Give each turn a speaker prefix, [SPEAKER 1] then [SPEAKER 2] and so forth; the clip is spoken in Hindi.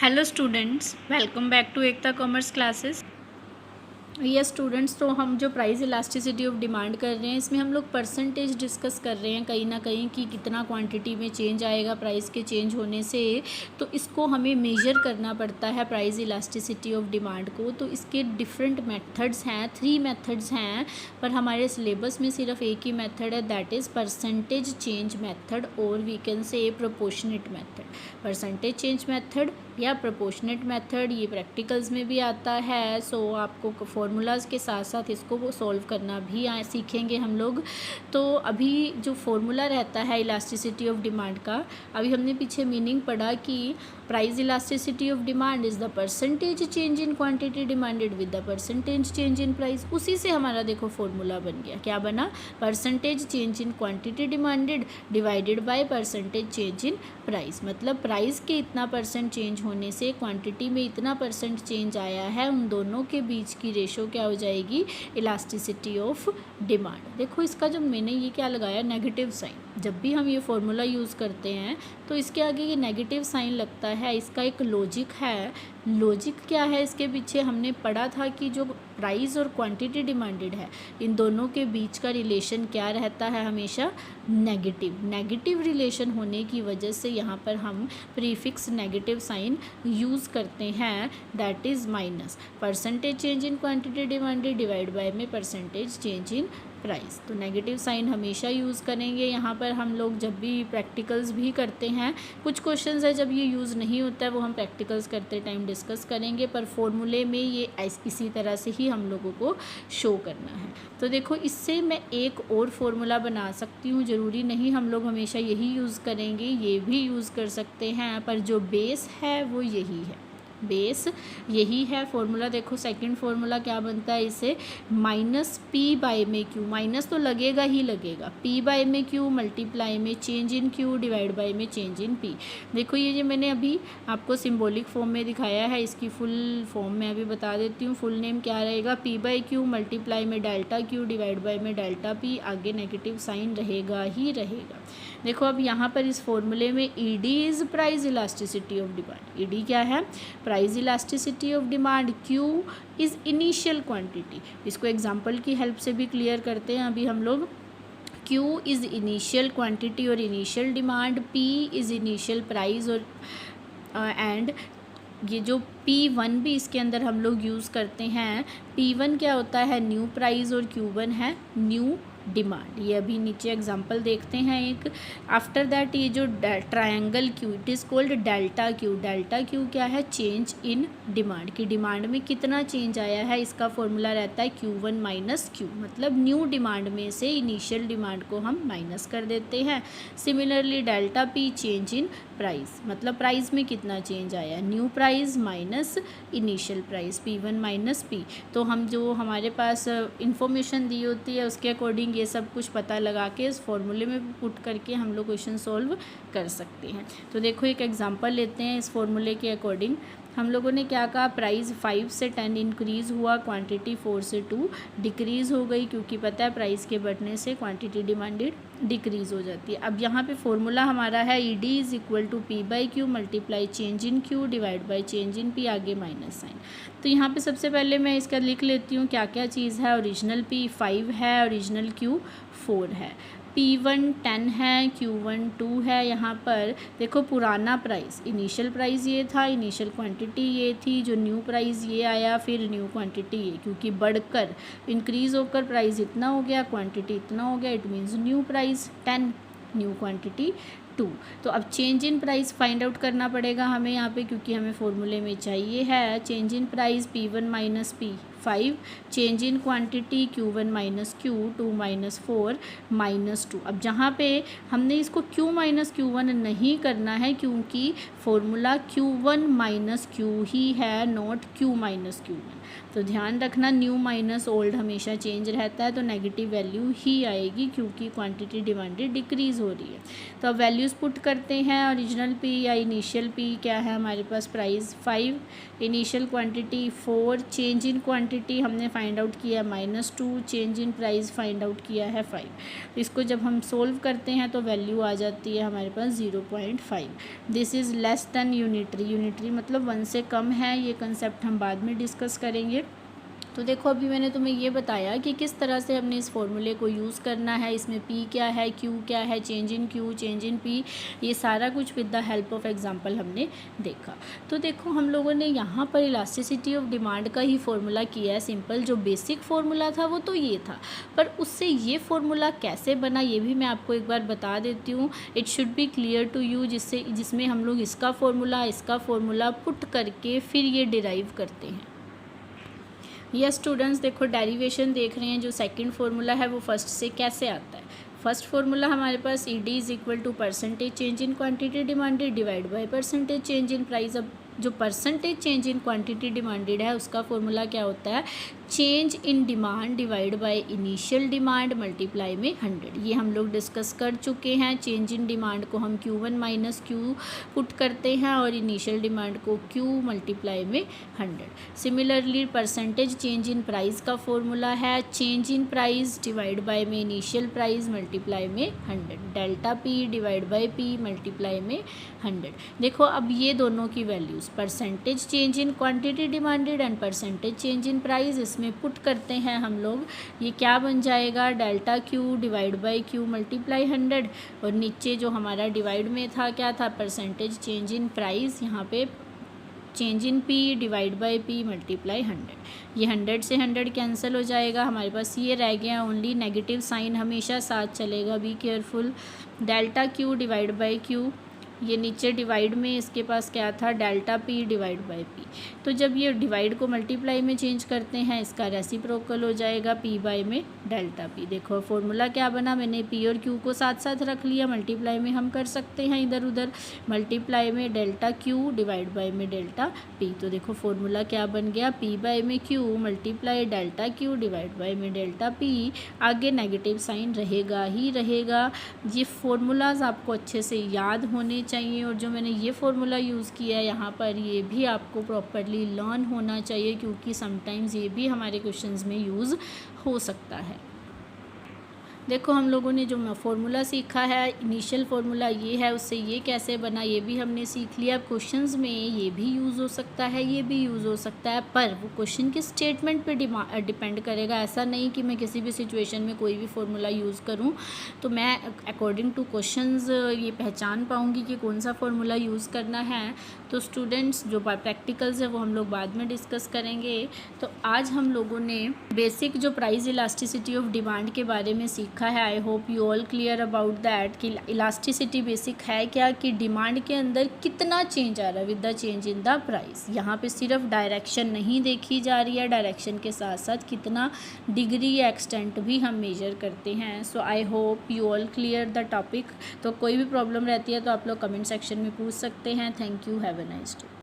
[SPEAKER 1] Hello students, welcome back to Ekta commerce classes. Yes students, तो हम जो प्राइस इलास्टिसिटी ऑफ डिमांड कर रहे हैं इसमें हम लोग परसेंटेज डिस्कस कर रहे हैं कहीं ना कहीं कि कितना क्वांटिटी में चेंज आएगा प्राइस के चेंज होने से। तो इसको हमें मेजर करना पड़ता है प्राइस इलास्टिसिटी ऑफ डिमांड को। तो इसके डिफरेंट मेथड्स हैं, 3 मेथड्स हैं, पर हमारे सिलेबस में सिर्फ एक ही मेथड है, that is percentage change method और we can say proportionate method. Percentage change method या प्रोपोर्शनेट मेथड ये प्रैक्टिकल्स में भी आता है। सो आपको फॉर्मूलाज़ के साथ साथ इसको वो सॉल्व करना भी सीखेंगे हम लोग। तो अभी जो फॉर्मूला रहता है इलास्टिसिटी ऑफ डिमांड का, अभी हमने पीछे मीनिंग पढ़ा कि price elasticity of demand is the percentage change in quantity demanded with the percentage change in price. उसी से हमारा देखो फॉर्मूला बन गया, क्या बना? Percentage change in quantity demanded divided by percentage change in price. मतलब प्राइस के इतना परसेंट चेंज होने से क्वांटिटी में इतना परसेंट चेंज आया है, उन दोनों के बीच की रेशो क्या हो जाएगी? Elasticity of demand. देखो इसका जो मैंने ये क्या लगाया, नेगेटिव साइन। जब भी हम ये फॉर्मूला यूज़ करते हैं तो इसके आगे ये नेगेटिव साइन लगता है, इसका एक लॉजिक है। लॉजिक क्या है इसके पीछे? हमने पढ़ा था कि जो प्राइस और क्वांटिटी डिमांडेड है इन दोनों के बीच का रिलेशन क्या रहता है? हमेशा नेगेटिव। नेगेटिव रिलेशन होने की वजह से यहाँ पर हम प्रीफिक्स नेगेटिव साइन यूज़ करते हैं, that is minus percentage change in quantity demanded divide bye में परसेंटेज चेंज इन प्राइस। तो नेगेटिव साइन हमेशा यूज़ करेंगे यहाँ पर हम लोग जब भी प्रैक्टिकल्स भी करते हैं। कुछ क्वेश्चंस है जब ये यूज़ नहीं होता है, वो हम प्रैक्टिकल्स करते टाइम डिस्कस करेंगे, पर फॉर्मूले में ये इसी तरह से ही हम लोगों को शो करना है। तो देखो इससे मैं एक और फॉर्मूला बना सकती हूँ, ज़रूरी नहीं हम लोग हमेशा यही यूज़ करेंगे, ये भी यूज़ कर सकते हैं, पर जो बेस है वो यही है, बेस यही है फॉर्मूला। देखो सेकंड फॉर्मूला क्या बनता है इसे, माइनस पी बाय में क्यू, माइनस तो लगेगा ही लगेगा, पी बाय में क्यू मल्टीप्लाई में change in Q divide by में चेंज इन पी। देखो ये जो मैंने अभी आपको सिंबॉलिक फॉर्म में दिखाया है, इसकी फुल फॉर्म में अभी बता देती हूँ। फुल नेम क्या रहेगा? पी बाय क्यू मल्टीप्लाई में डेल्टा क्यू डिवाइड बाय में डेल्टा पी, आगे नेगेटिव साइन रहेगा ही रहेगा। देखो अब यहाँ पर इस फॉर्मूले में ई D is price elasticity of demand. E D क्या है? Price elasticity of demand. Q is initial quantity. इसको एग्जांपल की हेल्प से भी क्लियर करते हैं अभी हम लोग। क्यू इज़ इनिशियल क्वांटिटी और initial demand, P is initial price और एंड ये जो P1 भी इसके अंदर हम लोग यूज़ करते हैं। P1 क्या होता है? न्यू प्राइस और Q1 है न्यू डिमांड। ये अभी नीचे एग्जांपल देखते हैं एक। आफ्टर दैट ये जो triangle Q, it is called delta Q. Delta Q क्या है? चेंज इन डिमांड, की डिमांड में कितना चेंज आया है, इसका फॉर्मूला रहता है Q1 माइनस क्यू। मतलब न्यू डिमांड में से इनिशियल डिमांड को हम माइनस कर देते हैं। Similarly delta P change in price, मतलब प्राइस में कितना चेंज आया, new price minus initial price, P1 minus P। तो हम जो हमारे पास इंफॉर्मेशन दी होती है उसके अकॉर्डिंग ये सब कुछ पता लगा के इस फॉर्मूले में पुट करके हम लोग क्वेश्चन सॉल्व कर सकते हैं। तो देखो एक एग्जांपल लेते हैं इस फॉर्मूले के अकॉर्डिंग। हम लोगों ने क्या कहा? प्राइस 5 से 10 इंक्रीज़ हुआ, क्वांटिटी 4 से 2 डिक्रीज़ हो गई, क्योंकि पता है प्राइस के बढ़ने से क्वांटिटी डिमांडेड डिक्रीज़ हो जाती है। अब यहाँ पे फॉर्मूला हमारा है E D is equal to P by Q multiply change in Q divide by change in P, आगे माइनस साइन। तो यहाँ पे सबसे पहले मैं इसका लिख लेती हूँ क्या क्या चीज़ है। ओरिजिनल P 5 है, ओरिजिनल Q 4 है, P1 10 है, Q1 2 है। यहाँ पर देखो पुराना प्राइस, इनिशियल प्राइस ये था, इनिशियल क्वांटिटी ये थी, जो न्यू प्राइस ये आया, फिर न्यू क्वांटिटी ये, क्योंकि बढ़कर इंक्रीज़ होकर प्राइस इतना हो गया, क्वांटिटी इतना हो गया, it means new price 10, new quantity 2। तो अब change in price find out करना पड़ेगा हमें यहाँ पे, क्योंकि हमें फॉर्मूले में चाहिए है change in price P1 minus P 5, change in quantity Q1 minus Q 2 minus 4 minus 2। अब जहाँ पे हमने इसको Q माइनस Q1 नहीं करना है, क्योंकि फॉर्मूला Q1 माइनस Q ही है, नॉट Q माइनस Q1। तो ध्यान रखना न्यू माइनस ओल्ड हमेशा चेंज रहता है, तो नेगेटिव वैल्यू ही आएगी, क्योंकि क्वांटिटी डिमांडेड डिक्रीज़ हो रही है। तो अब वैल्यूज़ पुट करते हैं। ओरिजिनल P या इनिशियल P क्या है हमारे पास? Price 5, initial quantity 4, change in quantity quantity हमने फाइंड आउट किया -2, change in price find out किया है 5। इसको जब हम सोल्व करते हैं तो वैल्यू आ जाती है हमारे पास 0.5। This is less than unitary. Unitary मतलब 1 से कम है, ये कंसेप्ट हम बाद में डिस्कस करेंगे। तो देखो अभी मैंने तुम्हें ये बताया कि किस तरह से हमने इस फॉर्मूले को यूज़ करना है। इसमें P क्या है, Q क्या है, change in Q, change in P, ये सारा कुछ with the help of example हमने देखा। तो देखो हम लोगों ने यहाँ पर इलास्टिसिटी ऑफ डिमांड का ही फॉर्मूला किया है सिंपल। जो बेसिक फार्मूला था वो तो ये था, पर उससे ये फार्मूला कैसे बना ये भी मैं आपको एक बार बता देती हूँ। It should be clear to you, जिसमें हम लोग इसका फार्मूला पुट करके फिर ये डिराइव करते हैं। यस स्टूडेंट्स, देखो डेरिवेशन देख रहे हैं। जो सेकंड फार्मूला है वो फर्स्ट से कैसे आता है। फर्स्ट फार्मूला हमारे पास ED is equal to percentage change in quantity demanded divide by percentage change in price. अब जो percentage change in quantity demanded है उसका फॉर्मूला क्या होता है, change in demand divide by initial demand multiply में 100। ये हम लोग डिस्कस कर चुके हैं। चेंज इन डिमांड को हम Q1 माइनस Q पुट करते हैं और इनिशियल डिमांड को Q मल्टीप्लाई में 100। Similarly percentage change in price का फॉर्मूला है change in price divide by में इनिशियल प्राइस मल्टीप्लाई में 100, delta P divide by P multiply में 100। देखो अब ये दोनों की values percentage change in quantity demanded and percentage change in price इसमें पुट करते हैं हम लोग। ये क्या बन जाएगा, delta Q divide by Q multiply 100, और नीचे जो हमारा डिवाइड में था क्या था, परसेंटेज चेंज इन प्राइस, यहाँ पे change in P divide by P multiply 100। ये 100 से 100 कैंसिल हो जाएगा, हमारे पास ये रह गया ओनली नेगेटिव साइन हमेशा साथ चलेगा, be careful. Delta Q divide by Q, ये नीचे डिवाइड में इसके पास क्या था, delta P divide by P। तो जब ये डिवाइड को मल्टीप्लाई में चेंज करते हैं इसका रेसिप्रोकल हो जाएगा P बाई में डेल्टा P। देखो फॉर्मूला क्या बना, मैंने P और Q को साथ साथ रख लिया, मल्टीप्लाई में हम कर सकते हैं इधर उधर, मल्टीप्लाई में डेल्टा Q डिवाइड बाई में डेल्टा P। तो देखो फॉर्मूला क्या बन गया, P बाई में Q multiply delta Q divide by में डेल्टा P। आगे नेगेटिव साइन रहेगा ही रहेगा। ये फॉर्मूलाज आपको अच्छे से याद होने चाहिए, और जो मैंने ये फार्मूला यूज़ किया है यहाँ पर ये भी आपको प्रॉपरली लर्न होना चाहिए, क्योंकि समटाइम्स ये भी हमारे क्वेश्चंस में यूज़ हो सकता है। देखो हम लोगों ने जो फार्मूला सीखा है, इनिशियल फार्मूला ये है, उससे ये कैसे बना ये भी हमने सीख लिया। क्वेश्चंस में ये भी यूज़ हो सकता है, ये भी यूज़ हो सकता है, पर वो क्वेश्चन के स्टेटमेंट पे डिपेंड करेगा। ऐसा नहीं कि मैं किसी भी सिचुएशन में कोई भी फार्मूला यूज़ करूँ, तो मैं अकॉर्डिंग टू क्वेश्चंस ये पहचान पाऊँगी कि कौन सा फार्मूला यूज़ करना है। तो स्टूडेंट्स जो प्रैक्टिकल्स है वो हम लोग बाद में डिस्कस करेंगे। तो आज हम लोगों ने बेसिक जो प्राइस इलास्टिसिटी ऑफ डिमांड के बारे में सीखा है। आई hope you all clear about that कि इलास्टिसिटी बेसिक है क्या, कि डिमांड के अंदर कितना चेंज आ रहा है with the change in the price. यहाँ पे सिर्फ डायरेक्शन नहीं देखी जा रही है, डायरेक्शन के साथ साथ कितना डिग्री या एक्सटेंट भी हम मेजर करते हैं। So I hope you all clear the topic. तो कोई भी प्रॉब्लम रहती है तो आप लोग कमेंट सेक्शन में पूछ सकते हैं। Thank you, have a nice day.